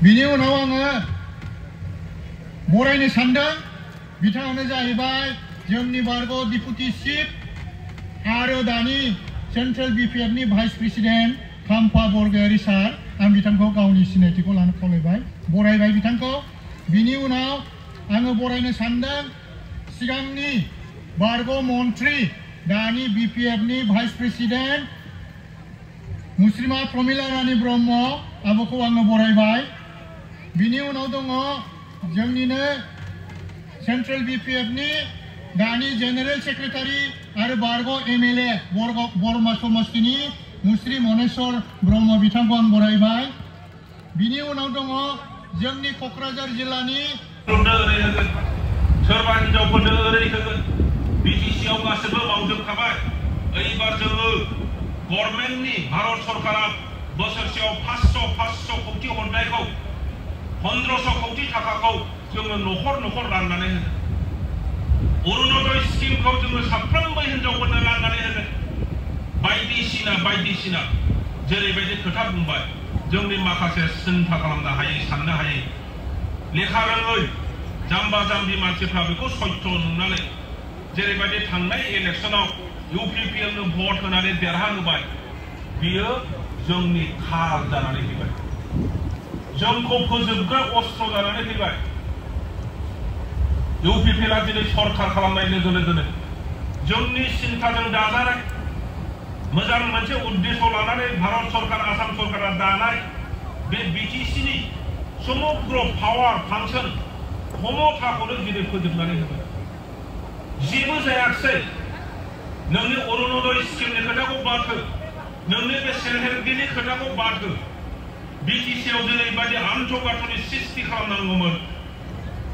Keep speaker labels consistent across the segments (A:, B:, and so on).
A: बिनि उनाव आङो बरायनो सानदों बिथाङानो जाहैबाय जोंनि बारग' डिपुटि चिफ आरो दानि सेन्ट्रेल बिपिएफनि भाइस प्रेसिडेन्ट खाम्फा बरगयारी सार आं बिथांखौ गावनि सिनायथिखौ लानो खावलायबाय बरायबाय बिथांखौ बिनि उनाव आङो बरायनो सानदों सिगांनि बारग' मन्त्रि दानि बिपिएफनि भाइस प्रेसिडेन्ट मुस्रिमा प्रमिला रानी ब्रह्म आब'खौ आङो बरायबाय बिनि उनाव दङ जोंनिनो सेन्ट्रेल बिपिएफनि दानि जेनेरेल सेक्रेटारि आरो बारग' एमएलए बरमा समस्तिनि मुस्रि मनेश्वर ब्रह्म बिथांखौ आं बरायबाय बिनि उनाव दङ जोंनि क'क्राझार जिल्लानि
B: सोरबा हिनजावफोरनो ओरै होगोन बिटिसिआव गासैबो मावजोबखाबाय एबार जोङो गभर्नमेन्टनि भारत सरकारा बोसोरसेयाव 500 कौटि हरनायखौ 1500 कौटि थाखाखौ जोङो न'खर राननानै होगोन अरुणोदय स्किमखौ जोङो साफ्रोमबो हिनजावफोरनो राननानै होगोन बायदिसिना जेरैबायदि खोथा बुंबाय जोंनि माखासे सिन्था खालामनो हायै साननो हायै लेखा रोङै जाम्बा जाम्बि मानसिफ्रा बेखौ सत्य नुनानै जेरैबायदि थांनाय इलेक्शनाव इउपिपिएलनो भट होनानै देरहाहोबाय बियो जोंनि खाल जानानै फैबाय जोंखौ फोजोबग्रा अस्त्र जानानै फैबाय इउपिपिएलआ दिनै सरकार खालामनाय लोगो लोगोनो जोंनि सिन्थाजों दाजानाय मोजां मोनसे उद्देश्य लानानै भारत सरकार आसाम सरकारा दानाय बे बिटिसिनि समग्र पावार फांसन क्षमताखौनो दिनै फोजोबनानै होबाय जेबो जायाखिसै नोंनि अरुणोदय स्किमनि खोथाखौ बाद हो नोंनि बे सेल्फ हेल्प ग्रुपनि खोथाखौ बाद हो बिटिसिआव जेरैबायदि आन्थ'गाथ'नि सृष्टि खालामनांगौमोन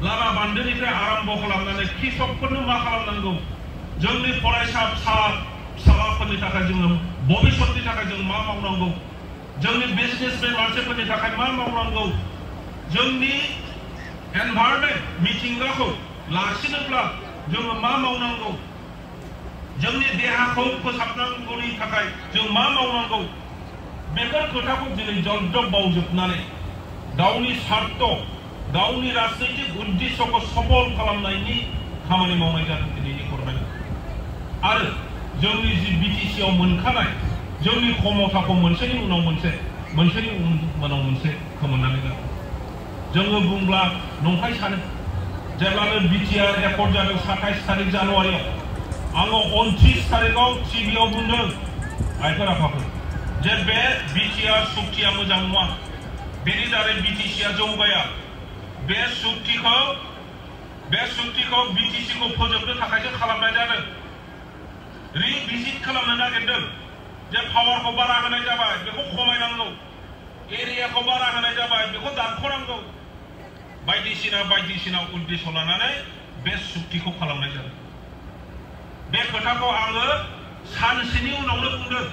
B: लामा बान्दोनिफ्राय आरम्भ खालामनानै कृषकफोरनो मा खालामनांगौ जोंनि फरायसा फिसालाफोरनि थाखाय जोङो भबिष्यतनि थाखाय जों मा मावनांगौ जोंनि बिजनेसमेन मानसिफोरनि थाखाय मा मावनांगौ जोंनि एनभायरनमेन्ट मिथिंगाखौ लाखिनोब्ला जोङो मा मावनांगौ जोंनि देहाखौ फोसाबनांगौनि थाखाय जों मा मावनांगौ बेफोर खोथाखौ दिनै जल्द बावजोबनानै गावनि स्वार्थ गावनि राजनैतिक उद्देश्यखौ सफल खालामनायनि खामानि मावनाय जादों दिनैनि गभर्नमेन्ट आरो जोंनि जि बिटिसिआव मोनखानाय जोंनि क्षमताखौ मोनसेनि उनाव मोनसे खोमोरनानै गारदों जोङो बुंब्ला नंखाय सानो जेब्लानो बिटिआर एकर्ड जादों 27 तारिख जानुवारियाव आङो 29 तारिखआव टिभिआव बुंदों आइफोर आफाफोर जे बे बिटिआर सुक्तिया मोजां नङा बेनि दारै बिटिसिआ जौगाया बे सुक्तिखौ बिटिसिखौ फोजोबनो थाखायसो खालामनाय जादों रिभिजिट खालामनो नागिरदों जे पावारखौ बारा होनाय जाबाय बेखौ खमायनांगौ एरियाखौ बारा होनाय जाबाय बेखौ दानख'नांगौ बायदिसिना उद्देश्य लानानै बे सुक्तिखौ खालामनाय जादों बे खोथाखौ आङो सानसेनि उनावनो बुंदों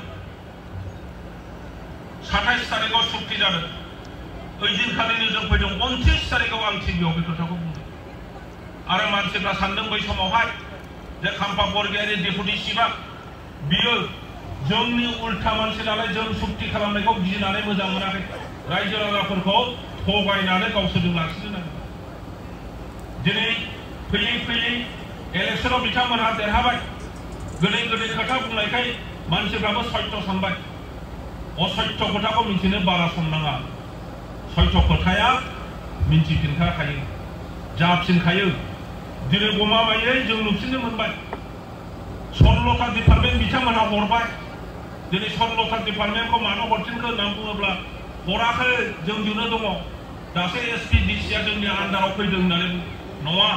B: 27 तारिखआव सुक्ति जादों ओइदिनखालिनो जों फैदों 29 तारिखआव आं टिभिआव बे खोथाखौ बुंदों आरो मानसिफ्रा सानदों बै समावहाय जे खाम्फा बरगयारी डेपुटि चिफआ बियो जोंनि उल्था मानसि नालाय जों सुक्ति खालामनायखौ गिनानै मोजां मोनाखै रायजो राजाफोरखौ थगायनानै गावसोरजों लाखिनो नागिरदों दिनै फैयै इलेक्शनाव बिथांमोनहा देरहाबाय गोदै खोथा बुंनायखाय मानसिफ्राबो सत्य सानबाय असत्य खोथाखौ मिन्थिनो बारा सम नाङा सत्य खोथाया मिन्थिफिनखायो जाफिनखायो दिनै गमामायै जों नुफिननो मोनबाय सरलथा डिपार्टमेन्ट बिथांमोनहा हरबाय दिनै सरलथा डिपार्टमेन्टखौ मानो हरफिनखो होननानै बुङोब्ला हराखै जोंजोंनो दङ दासो एसपि डिसिआ जोंनि आन्दाराव फैदों होननानै नङा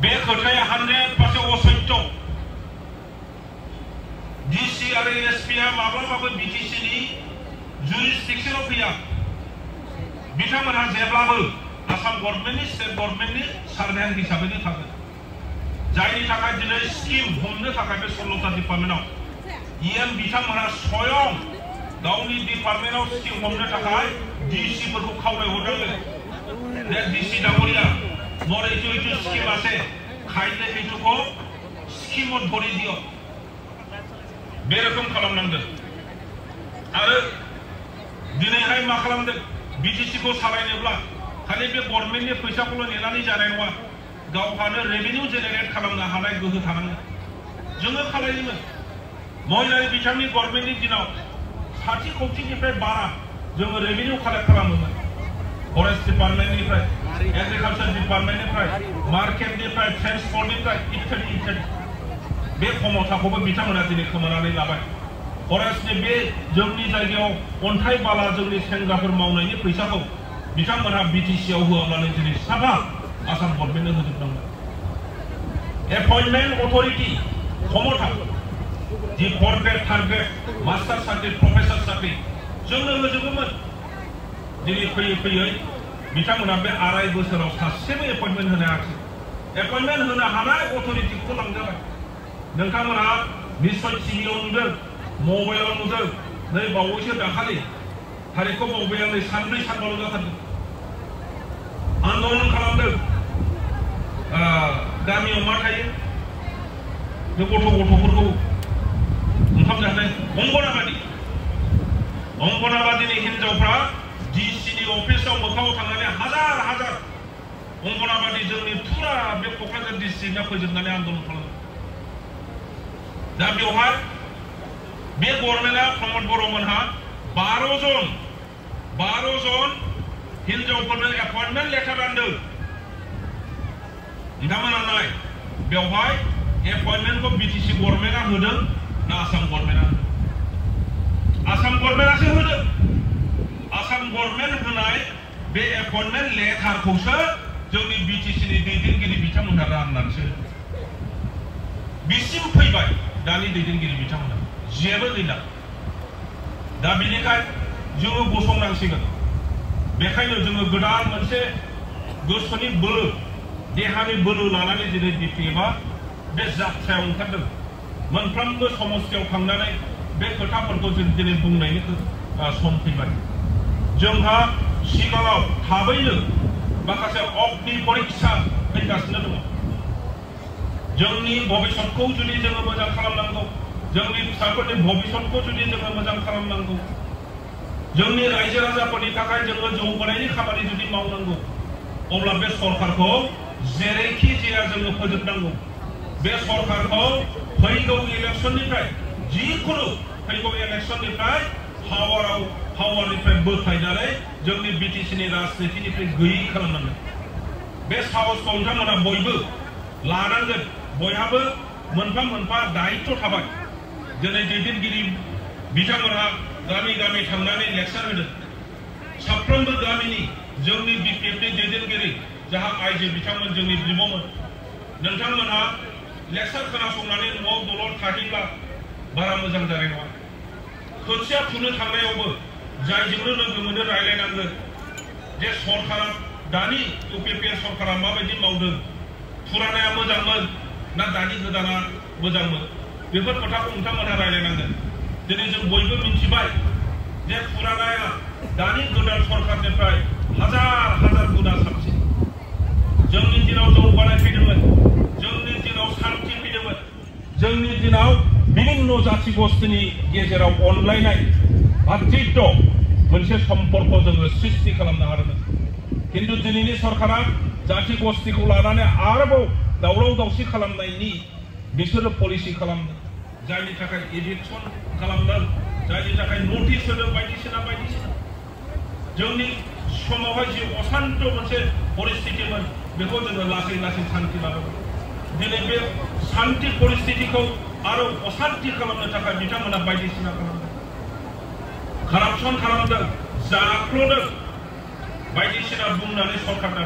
B: बे खोथाया 100% असत्य डिसि आरो एसपिआ माब्लाबाबो बिटिसिनि जुरिसडिक्सनाव फैया बिथांमोनहा जेब्लाबो आसाम गभर्नमेन्टनि स्टेट गभर्नमेन्टनि सार्भेन्ट हिसाबैनो थागोन जायनि थाखाय दिनै स्किम हमनो थाखाय बे सरलथा डिपार्टमेन्टआव इएम बिथांमोनहा स्वयं गावनि डिपार्टमेन्टआव स्किम हमनो थाखाय डिसिफोरखौ खावलायहरदों जे डिसि डांगरिया मोर এইটো स्किम আছে खायले এইটোखौ स्किमत भरि दियो बे रोखोम खालामनांगोन आरो दिनैहाय मा खालामदों बिटिसिखौ सालायनोब्ला खालि बे गभर्नमेन्टनि फैसाखौल' नेनानै जानाय नङा गावहानो रेभिनिउ जेनेरेट खालामनो हानाय गोहो थानांगोन जोङो खालायोमोन महिलारि बिथांनि गभर्नमेन्टनि दिनाव 60 कौटिनिफ्राय बारा जोङो रेभिनिउ कालेक्ट खालामोमोन फरेस्ट डिपार्टमेन्टनिफ्राय एग्रिकालचार डिपार्टमेन्टनिफ्राय मार्केटनिफ्राय ट्रेन्सपर्टनिफ्राय इत्यादि इत्यादि बे क्षमताखौबो बिथांमोना दिनै खोमानानै लाबाय फरेस्टनि बे जोंनि जायगायाव अन्थाइ बाला जोंनि सेंग्राफोर मावनायनि फैसाखौ बिथांमोनहा बिटिसिआव होआब्लानो दिनै साफा आसाम गभर्नमेन्टनो होजोबनांगोन एपइन्टमेन्ट अथरिटि क्षमता जि 4 ग्रेड 3 ग्रेड मास्टार साख्रि प्रफेसर साख्रि जोंनो होजोबोमोन दिनै फैयै फैयै बिथांमोना बे 2.5 बोसोराव सासेबो एपइन्टमेन्ट होनो हायाखै एपइन्टमेन्ट होनो हानाय अथरिटिखौ लांजाबाय नोंथांमोनहा निश्चय टिभिआव नुदों मबाइलाव नुदों नै बावैसो दाखालि थारिखखौ बावबाय आं नै सानब्रै सानबाल' जाथारदों आन्दलन खालामदों गामियाव मा थायो बे गथ'फोरखौ ओंखाम जाहोनाय अंगनाबादिनि हिनजावफ्रा डिसिनि अफिसाव मोखाङाव थांनानै हाजार हाजार अंगनाबादि जोंनि फुरा बे क'क्राझार डिस्ट्रिक्टआ फोजोबनानै आन्दलन खालामो दा बेवहाय बे गभर्नमेन्टआ प्रमद बर'मोनहा 12 जन हिनजावफोरनो एपइन्टमेन्ट लेटार रानदों नोंथांमोना नाय बेवहाय एपइन्टमेन्टखौ बिटिसि गभर्नमेन्टआ होदों ना आसाम गभर्नमेन्टआ होदों आसाम गभर्नमेन्टआसो होदों आसाम गभर्नमेन्ट होनाय बे एपइन्टमेन्ट लेटारखौसो जोंनि बिटिसिनि दैदेनगिरि बिथांमोनहा राननानैसो बिसिम फैबाय दानि दैदेनगिरि बिथांमोना जेबो गैला दा बेनिखायनो जोङो गसंनांसिगोन बेखायनो जोङो गोदान मोनसे गोसोनि बोलो देहानि बोलो लानानै दिनै डिपिएफआ बे जाथ्रायाव ओंखारदों मोनफ्रोमबो समस्यायाव थांनानै बे खोथाफोरखौ जों दिनै बुंनायनि सम फैबाय जोंहा सिगाङाव थाबैनो माखासे अग्नि परीक्षा फैगासिनो दङ जोंनि भबिष्यतखौ जुदि जोङो मोजां खालामनांगौ जोंनि फिसाफोरनि भबिष्यतखौ जुदि जोङो मोजां खालामनांगौ जोंनि रायजो राजाफोरनि थाखाय जोङो जौगानायनि खामानि जुदि मावनांगौ अब्ला बे सरकारखौ जेरैखि जाया जोङो फोजोबनांगौ बे सरकारखौ फैगौ इलेक्शननिफ्राय जिखुनु फैगौ इलेक्शननिफ्राय पावारनिफ्राय बोख्लायनानै जोंनि बिटिसिनि राजनितिनिफ्राय गैयै खालामनांगोन बे साहसखौ नोंथांमोना बयबो लानांगोन बयहाबो मोनफा मोनफा दायित्व थाबाय दिनै दैदेनगिरि बिथांमोनहा गामि गामि थांनानै लेक्सार होदों साफ्रोमबो गामिनि जोंनि बिपिएफनि दैदेनगिरि जाहा आइजो बिथांमोन जोंनि बिब'मोन नोंथांमोनहा लेक्सार खोनासंनानै न'आव दलर थाहैब्ला बारा मोजां जानाय नङा खोथिया फुनो थांनायावबो जायजोंनो लोगो मोनो रायलायनांगोन जे सरकारा दानि इउपिपिएल सरकारा माबायदि मावदों फुरानाया मोजांमोन ना दानि गोदाना मोजांमोन बेफोर खोथाखौ नोंथांमोनहा रायलायनांगोन दिनै जों बयबो मिथिबाय जे फुरानाया दानि गोदान सरकारनिफ्राय हाजार गुना साबसिन जोंनि दिनाव जौगानाय फैदोंमोन जोंनि दिनाव शान्ति फैदोंमोन जोंनि दिनाव विभिन्न जाथि गोष्ठीनि गेजेराव अनलायनाय भातृत्व मोनसे सम्पर्क जोङो सृष्टि खालामनो हादोंमोन किन्तु दिनैनि सरकारा जाथि गोष्ठीखौ लानानै आरोबाव दावराव दावसि खालामनायनि बिसोरो पलिसि खालामदों जायनि थाखाय एभिक्सन खालामदों जायनि थाखाय नटिस होदों बायदिसिना जोंनि समावहाय जि अशान्त मोनसे परिस्थितिमोन बेखौ जोङो लासै लासै शान्ति लाबोदों दिनै बे शान्ति परिस्थितिखौ आरो अशान्ति खालामनो थाखाय बिथांमोना बायदिसिना खालामदों कारापसन खालामदों जाख्ल'दों बायदिसिना बुंनानै सरकारना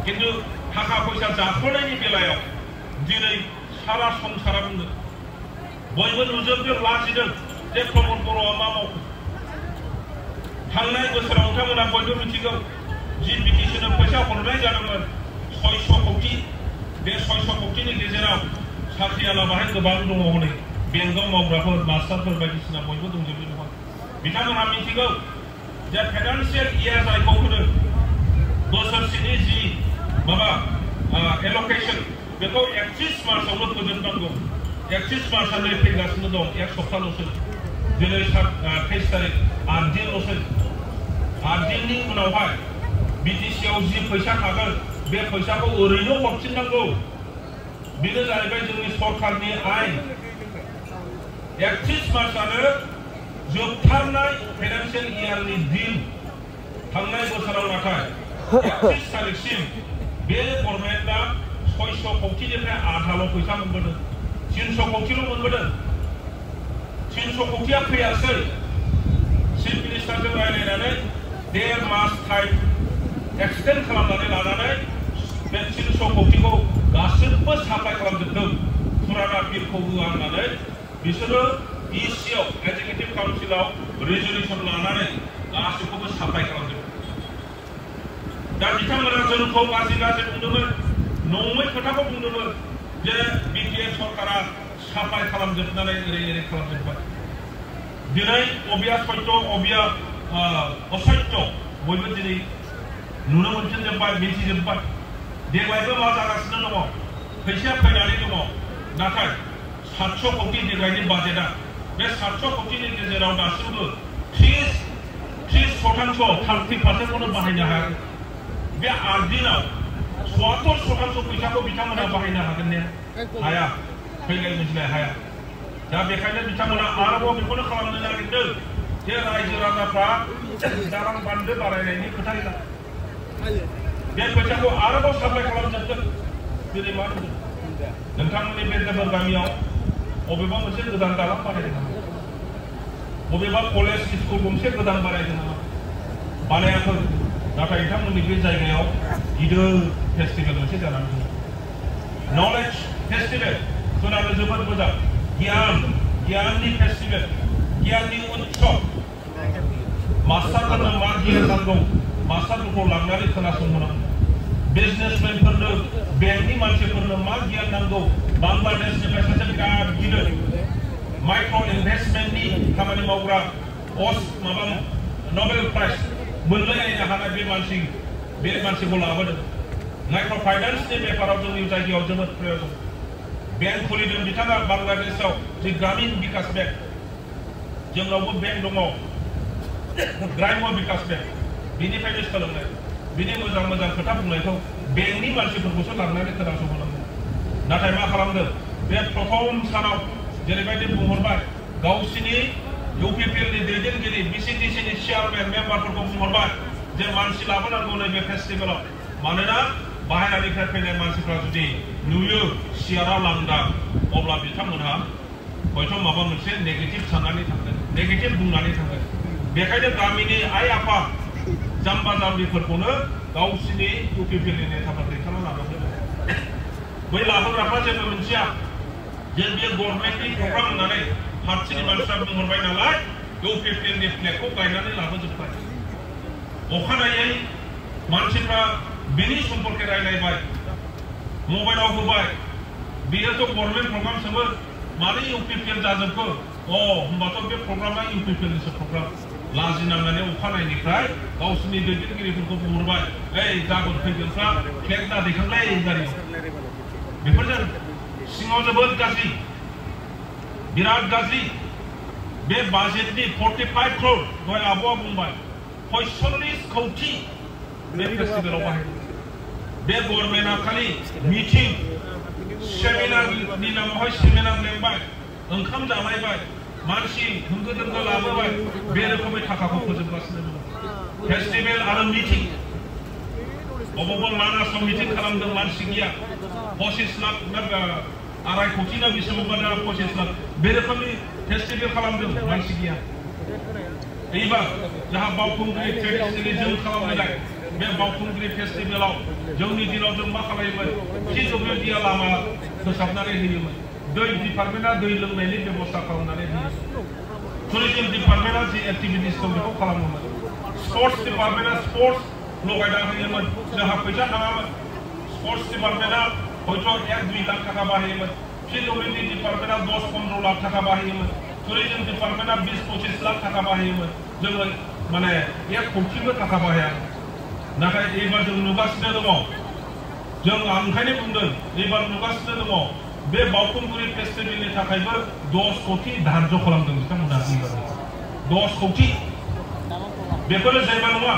B: किन्तु थाखा फैसा जाख्ल'नायनि बेलायाव दिनै सारा संसारा बुंदों बयबो नुजोबदों लाजिदों जे प्रमद बर'आ मा मावखो थांनाय बोसोराव नोंथांमोना बयबो मिथिगौ जि बिटिसिनो फैसा हरनाय जादोंमोन 600 कौटि बे 600 कौटिनि गेजेराव साख्रियाला बाहाय गोबां दङ हनै बेंकआव मावग्राफोर मास्टारफोर बायदिसिना बयबो दंजोबो दङ बिथांमोनहा मिथिगौ जे फाइनान्सियेल इयार जायखौ होनो बोसोरसेनि जि माबा एल'केसन बेखौ 31 मार्चआवनो फोजोबनांगौ 31 मार्चआ नै फैगासिनो दं एक सप्ताहल'सो दिनै 23 तारिख 8 दिनल'सो 8 दिननि उनावहाय बिटिसिआव जि फैसा थागोन बे फैसाखौ ओरैनो हरफिननांगौ बेनो जाहैबाय जोंनि सरकारनि आयेन 31 मार्चआनो जोबथारनाय फाइनान्सियेल इयारनि दिन थांनाय बोसोराव नाथाय 31 तारिखसिम बे गभर्नमेन्टआ 600 कौटिनिफ्राय आधाल' फैसा मोनबोदों 300 कौटिल' मोनबोदों 300 कौटिया फैयासै चिफ मिनिस्टारजों रायलायनानै 1.5 मास टाइम एक्सटेन्ड खालामनानै लानानै बे 300 कौटिखौ गासिबो साप्लाइ खालामजोबदों फुराना बिलखौ होआ होननानै बिसोरो इसिआव एग्जिकिउटिभ काउन्सिलाव रेजलिउसन लानानै गासिबखौबो साप्लाइ खालामजोबदों दा बिथांमोना जोंखौ गाज्रि बुंदोंमोन नङै खोथाखौ बुंदोंमोन जे बिटिआर सरकारा साप्लाइ खालामजोबनानै ओरै खालामजोबबाय दिनै अबिया सत्य अबिया असत्य बयबो दिनै नुनो मोनफिनजोब्बाय मिथिजोब्बाय देग्लायबो मा जागासिनो दङ फैसाया फैनानै दङ नाथाय 700 कौटि देग्लायनि बाजेटआ बे 700 कौटिनि गेजेराव दासिमबो 30% बाहायनो हायाखै बे 8 दिनाव 74% फैसाखौ बिथांमोना बाहायनो हागोन ने हाया फैलाय मोनलाय हाया दा बेखायनो बिथांमोना आरोबाव बेखौनो खालामनो नागिरदों जे रायजो राजाफ्रा दालां बान्दो बारायनायनि खोथा गैला बे फैसाखौ आरोबाव साप्लाइ खालामजोबदों दिनै मा होनदों नोंथांमोननि बे देबोर गामियाव बबेबा मोनसे गोदान दालां बानायदों नामा बबेबा कलेज स्कुल गंसे गोदान बानायदों नामा बानायाखै नाथाय नोंथांमोननि बे जायगायाव गिदिर फेस्टिभेल मोनसे जानानै दङ नलेज फेस्टिभेल खोनानो जोबोद मोजां गियाननि फेस्टिभेल गियाननि उत्सव मास्टारफोरनो मा गियान नांगौ मास्टारफोरखौ लांनानै खोनासंहोनांगौ बिजनेसमेनफोरनो बेंकनि मानसिफोरनो मा गियान नांगौ बांलादेशनिफ्राय सासे बिराद गिदिर माइक्र' इनभेस्टमेन्टनि खामानि मावग्रा माबा नबेल प्राइज मोनलायलायनो हानाय बे मानसिखौ लाबोदों माइक्र' फाइनान्सनि बेफाराव जोंनि जायगायाव जोबोद प्रयोजन बेंक खुलिदों बिथाङा बांलादेशआव जे ग्रामीण विकास बेंक जोंनावबो बेंक दङ ग्राम्य विकास बेंक बिनिफ्रायनो सोलोंनाय बिनि मोजां खोथा बुंनायखौ बेंकनि मानसिफोरखौसो लांनानै खोनासंहोनांगौ नाथाय मा खालामदों बे प्रथम सानाव जेरैबायदि बुंहरबाय गावसिनि इउपिपिएलनि दैदेनगिरि बिसिडिसिनि चेयारमेन मेम्बारफोरखौ बुंहरबाय जे मानसि लाबोनांगौ नैबे फेस्टिभेलाव मानोना बाहेरानिफ्राय फैनाय मानसिफ्रा जुदि नुयो सियारा लांदां अब्ला बिथांमोनहा हयथ' माबा मोनसे नेगेटिभ साननानै थांगोन नेगेटिभ बुंनानै थांगोन बेखायनो गामिनि आइ आफा जाम्बा जाम्बिफोरखौनो गावसिनि इउपिपिएलनि नेताफोर दैखांना लानांगौ बै लाबोग्राफ्रा जेबो मोनथिया जे बेयो गभर्नमेन्टनि प्रग्राम होननानै हारसिंनि मानसिफ्रा बुंहरबाय नालाय इउपिपिएलनि फ्लेगखौ गायनानै लाबोजोब्बाय अखानायै मानसिफ्रा बिनि सम्पर्के रायलायबाय मबाइलाव होबाय बेयोथ' गभर्नमेन्ट प्रग्रामसोमोन मानो इउपिपिएल जाजोबखो होमबाथ' बे प्रग्रामा इउपिपिएलनिसो प्रग्राम लाजिनांनानै अखानायनिफ्राय गावसिनि दैदेनगिरिफोरखौ बुंहरबाय गाबोन फैगोनफ्रा फ्लेग दा दैखांलाय गारियाव बेफोर जादों सिङाव जोबोद गाज्रि बिराद गाज्रि बे बाजेटनि 45 crore दहाय आब'आ बुंबाय 45 कौटि बे फेस्टिभेलाव बाहायदों बे गभर्नमेन्टआ खालि मिटिं सेमिनारनि नामावहाय सेमिनार लेंबाय ओंखाम जालायबाय मानसि होंगो दोंगो लाबोबाय बे रोखोमै थाखाखौ फोजोबगासिनो दङ फेस्टिभेल आरो मिटिं अबावबा मानासाव मिटिं खालामदों मानसि गैया 25 लाख आराय कौटि ना बेसेबांबा 25 लाख बे रोखोमनि फेस्टिभेल खालामदों मानसि गैया एबार जाहा बावखुंग्रि ट्रेडिशनेलि जों खालामनाय बे बावखुंग्रि फेस्टिभेलाव जोंनि दिनाव जों मा खालायोमोन पिडब्लिउडिआ लामा फोसाबनानै होयोमोन दै डिपार्टमेन्टआ दै लोंनायनि बेबस्था खालामनानै होयो टुरिजम डिपार्टमेन्टआ जि एक्टिभिटिस दं बेखौ खालामोमोन स्पर्ट्स डिपार्टमेन्टआ स्पर्ट्स लगायना होयोमोन जोंहा फैसा थाङामोन स्पर्ट्स डिपार्टमेन्टआ हयथ' 1-2 लाख थाखा बाहायोमोन पिडब्लिउडि डिपार्टमेन्टआ 10-15 लाख थाखा बाहायोमोन टुरिजम डिपार्टमेन्टआ 20-25 लाख थाखा बाहायोमोन जोङो माने 1 कौटिबो थाखा बाहाया नाथाय एबार जों नुगासिनो दङ जों ओंखायनो बुंदों एबार नुगासिनो दङ बे बावखुंग्रि फेस्टिभेलनि थाखायबो 10 कौटि धार्य खालामदों बिथांमोना 10 कौटि बेफोरो जेबो नङा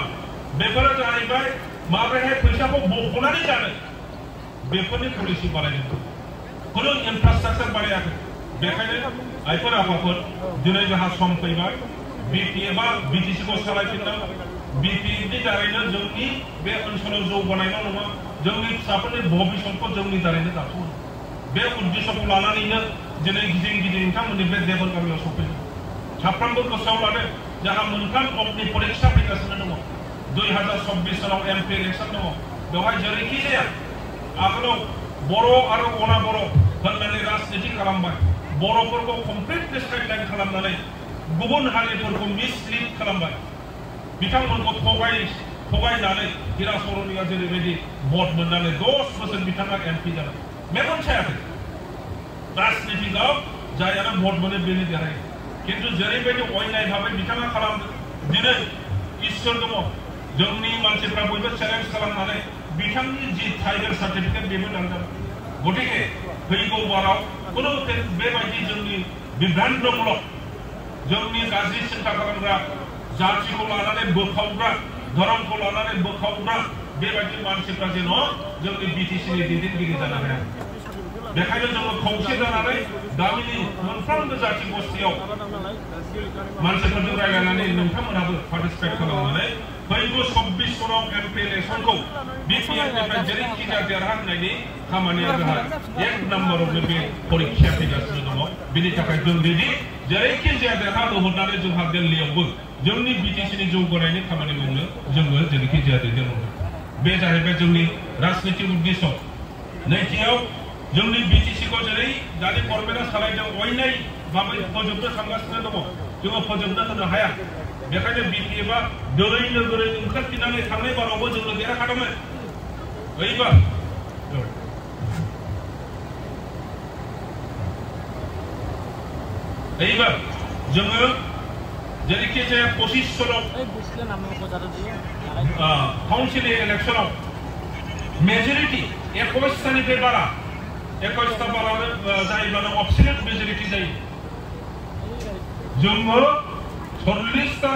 B: बेफोरो जाहैबाय माब्रैहाय फैसाखौ बख'नानै जानो बेफोरनि पलिसि बानायदों खुनु इनफ्रास्ट्राक्चार बानायाखै बेखायनो आइफोर आफाफोर दिनै जोंहा सम फैबाय बिपि एबा बिटिसिखौ सालायफिननांगौ बिपिनि दारैनो जोंनि बे ओनसोलाव जौगानायल' नङा जोंनि फिसाफोरनि भबिष्यतखौ जोंनि दारैनो दाफुङो बे उद्देश्यखौ लानानैनो दिनै गिदिं गिदिं नोंथांमोननि बे देबोर गामियाव सफैदों साफ्रोमबो गोसोआव लादों जोंहा मोनथाम अग्नि परीक्षा फैगासिनो दङ 2024 सालाव एमपि इलेक्शन दङ बेवहाय जेरैखि जाया आगोलाव बर' आरो अना बर' होननानै राजनिति खालामबाय बर'फोरखौ कमप्लिटलि साइडलाइन खालामनानै गुबुन हारिफोरखौ मिसलिड खालामबाय बिथांमोनखौ थगायनानै हिरा सरनिया जेरैबायदि भट मोननानै 10 बोसोर बिथाङा एमपि जाबाय मेगन सायाखै राजनितिकआव जायानो भट मोनो बेनो देरहायो किन्तु जेरैबायदि अयनाय भाबै बिथाङा खालामदों दिनै इसोर दङ जोंनि मानसिफ्रा बयबो चेलेन्ज खालामनानै बिथांनि जि टाइगर सार्टिफिकेट बेबो दानजाबाय गतिके फैगौ बाराव खुनु बेबायदि जोंनि बिभ्रान्तमूलक जोंनि गाज्रि सिन्था खालामग्रा जातिखौ लानानै बोखावग्रा धर्मखौ लानानै बोखावग्रा बेबायदि मानसिफ्रा जेन' जोंनि बिटिसिनि दैदेनगिरि जानो हाया बेखायनो जोङो खौसे जानानै गामिनि मोनफ्रोमबो जाति गोष्ठियाव मानसिफोरजों रायलायनानै नोंथांमोनहाबो पार्टिसिपेट खालामनानै फैगौ 24 सनाव एमपि इलेक्शनखौ बिपिएफनिफ्राय जेरैखि जाया देरहाहोनायनि खामानिया जोंहा 1 नम्बरावनो बे परीक्षाया फैगासिनो दङ बेनि थाखाय जों रेडि जेरैखि जाया देरहाहोहरनानै जोंहा दिल्लीयावबो जोंनि बिटिसिनि जौगानायनि खामानि मावनो जोङो जेरैखि जाया दैदेनहरगोन बे जाहैबाय जोंनि राजनीति उद्देश्य नैथियाव जोंनि बिटिसिखौ जेरै दानि गभर्नमेन्टआ सालायदों अयनाय भाबै फोजोबनो थांगासिनो दङ जोङो फोजोबनो होनो हाया बेखायनो बिपिएफआ दोरै नोगोरै ओंखारफिननानै थांनाय बारावबो जोङो देरहाखादोंमोन এইবার जोङो जेरैखि जाया 25 सनाव काउन्सिल इलेक्शनाव मेजरिटी 21 तानिफ्राय बारा 21 ता बारानो जायोब्लानो अब्सोल्युट मेजरिटी जायो जोङो 40 ता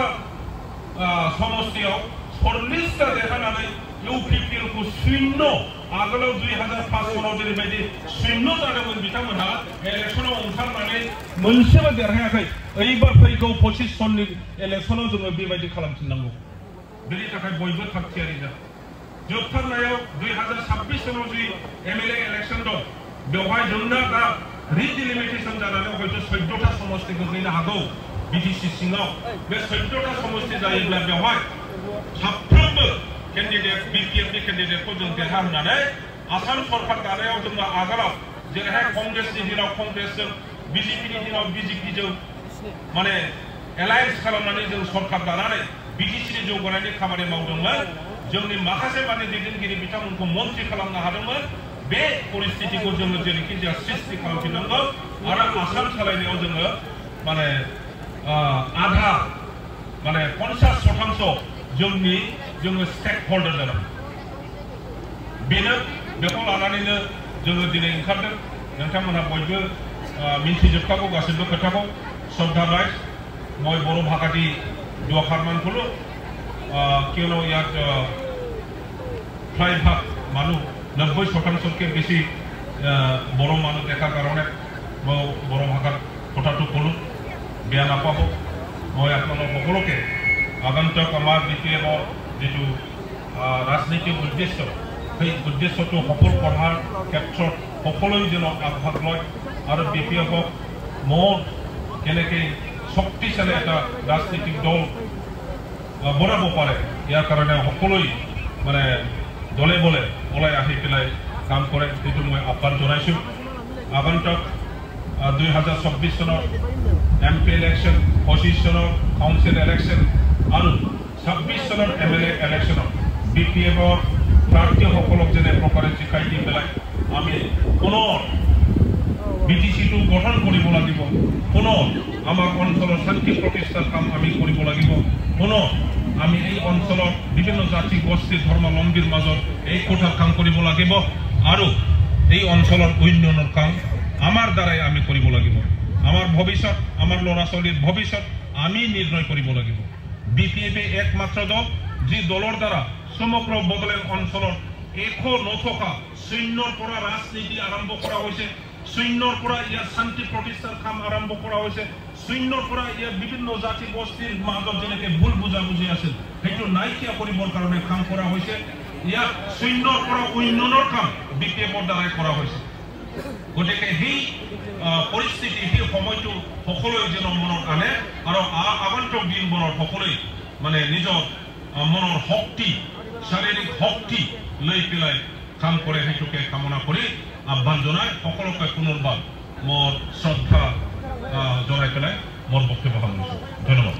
B: समस्तियाव 40 ता देरहानानै इउपिपिएल को शून्य आगोलाव 2005 सनाव जेरैबायदि शून्य जादोंमोन बिथांमोनहा इलेक्शनाव ओंखारनानै मोनसेबो देरहायाखै ओइबार फैगौ 25 सननि इलेक्शनाव जोङो बेबायदि खालामफिननांगौ बेनि थाखाय बयबो थागथियारि जा जोबथारनायाव 2026 सनाव जि एमएलए इलेक्शन दं बेवहाय जोंना दा रिडिलिमिटेशन जानानै हयतो 14 ता समस्ति गोग्लैनो हागौ बिटिसि सिङाव बे 14 ता समस्ति जायोब्ला बेवहाय साफ्रोमबो कैंडिडेट बीपीएफनि कैंडिडेटखौ जों देरहाहोनानै आसाम सरकार दानायाव जोंना आगोलाव जेरैहाय कांग्रेसनि दिनाव कांग्रेसजों बीजेपीनि दिनाव बीजेपीजों माने एलायन्स खालामनानै जों सरकार दानानै बिटिसिनि जौगानायनि खामानि मावदोंमोन जोंनि माखासे माने दैदेनगिरि बिथांमोनखौ मन्त्रि खालामनो हादोंमोन बे परिस्थितिखौ जोङो जेरैखि जाया सृष्टि खालामफिननांगौ आरो आसाम सालायनायाव जोङो माने आधा माने 50% जोङो स्टेक होल्डार जानांगौ बेनो बेखौ लानानैनो जोङो दिनै ओंखारदों नोंथांमोनहा बयबो मिन्थिजोबखागौ गासैबो खोथाखौ श्रद्धा राइज मैं बड़ो भाषाटी दो खारमान करो क्यों याद प्राय भाग मानु 90% के बेसि बड़ो मानु देखा कारण बड़ो भाषा कथाटो कलो बेया नापाब मैं आपनों सकलोके आगन्तुक आमार बिपिएफर जी राजनीतिक उद्देश्य সেই উদ্দেশ্যটো সফল কৰাৰ ক্ষেত্ৰত সকলোৱে যেন আগভাগ লয় আৰু বিপিএফক মোৰ কেনেকৈ শক্তিশালী এটা ৰাজনৈতিক দল বনাব পাৰে ইয়াৰ কাৰণে সকলোৱে মানে দলে বলে ওলাই আহি পেলাই কাম কৰে সেইটো মই আহ্বান জনাইছো আগন্তক 2024 চনৰ এমপি ইলেকশ্যন 25 চনৰ কাউন্সিল ইলেকশ্যন আৰু 26 চনৰ এমএলএ ইলেকশ্যনত বিপিএফৰ प्रार्थीসকলক যেনে প্ৰকাৰে জিকাই দি পেলাই আমি পুনৰ বিটিচিটো গঠন কৰিব লাগিব পুনৰ আমাৰ অঞ্চলৰ শান্তি প্ৰতিষ্ঠাৰ কাম আমি কৰিব লাগিব পুনৰ আমি এই অঞ্চলৰ বিভিন্ন জাতি গোষ্ঠী ধৰ্মাৱলম্বীৰ মাজত এই কোঠাৰ কাম কৰিব লাগিব আৰু এই অঞ্চলৰ উন্নয়নৰ কাম আমাৰ দ্বাৰাই আমি কৰিব লাগিব আমাৰ ভৱিষ্যত আমাৰ ল'ৰা ছোৱালীৰ ভৱিষ্যত আমি নিৰ্ণয় কৰিব লাগিব BPF একমাত্ৰ দল যি দলৰ দ্বাৰা সমগ্ৰ বড়োলেণ্ড অঞ্চলৰ একো নথকা সৈন্যৰ পৰা ৰাজনীতি আৰম্ভ কৰা হৈছে, সৈন্যৰ পৰা ইয়াৰ শান্তি প্ৰতিষ্ঠাৰ কাম আৰম্ভ কৰা হৈছে, সৈন্যৰ পৰা ইয়াৰ বিভিন্ন জাতি গোষ্ঠীৰ মাজত যেনেকৈ ভুল বুজাবুজি আছিল সেইটো নাইকিয়া কৰিবৰ কাৰণে কাম কৰা হৈছে। ইয়াত সৈন্যৰ পৰা উন্নয়নৰ কাম BPFৰ দ্বাৰাই কৰা হৈছে। গতিকে সেই পৰিস্থিতি সেই সময়টো সকলোৱে যেন মনত আনে আৰু আগন্তুক দিনবোৰত সকলোৱে মানে নিজৰ মনৰ শক্তি শাৰীৰিক শক্তি লৈ পেলাই কাম কৰে সেইটোকে কামনা কৰি আহ্বান জনাই সকলোকে পুনৰবাৰ মোৰ শ্ৰদ্ধা জনাই পেলাই মোৰ বক্তব্য সামৰিছোঁ। ধন্যবাদ।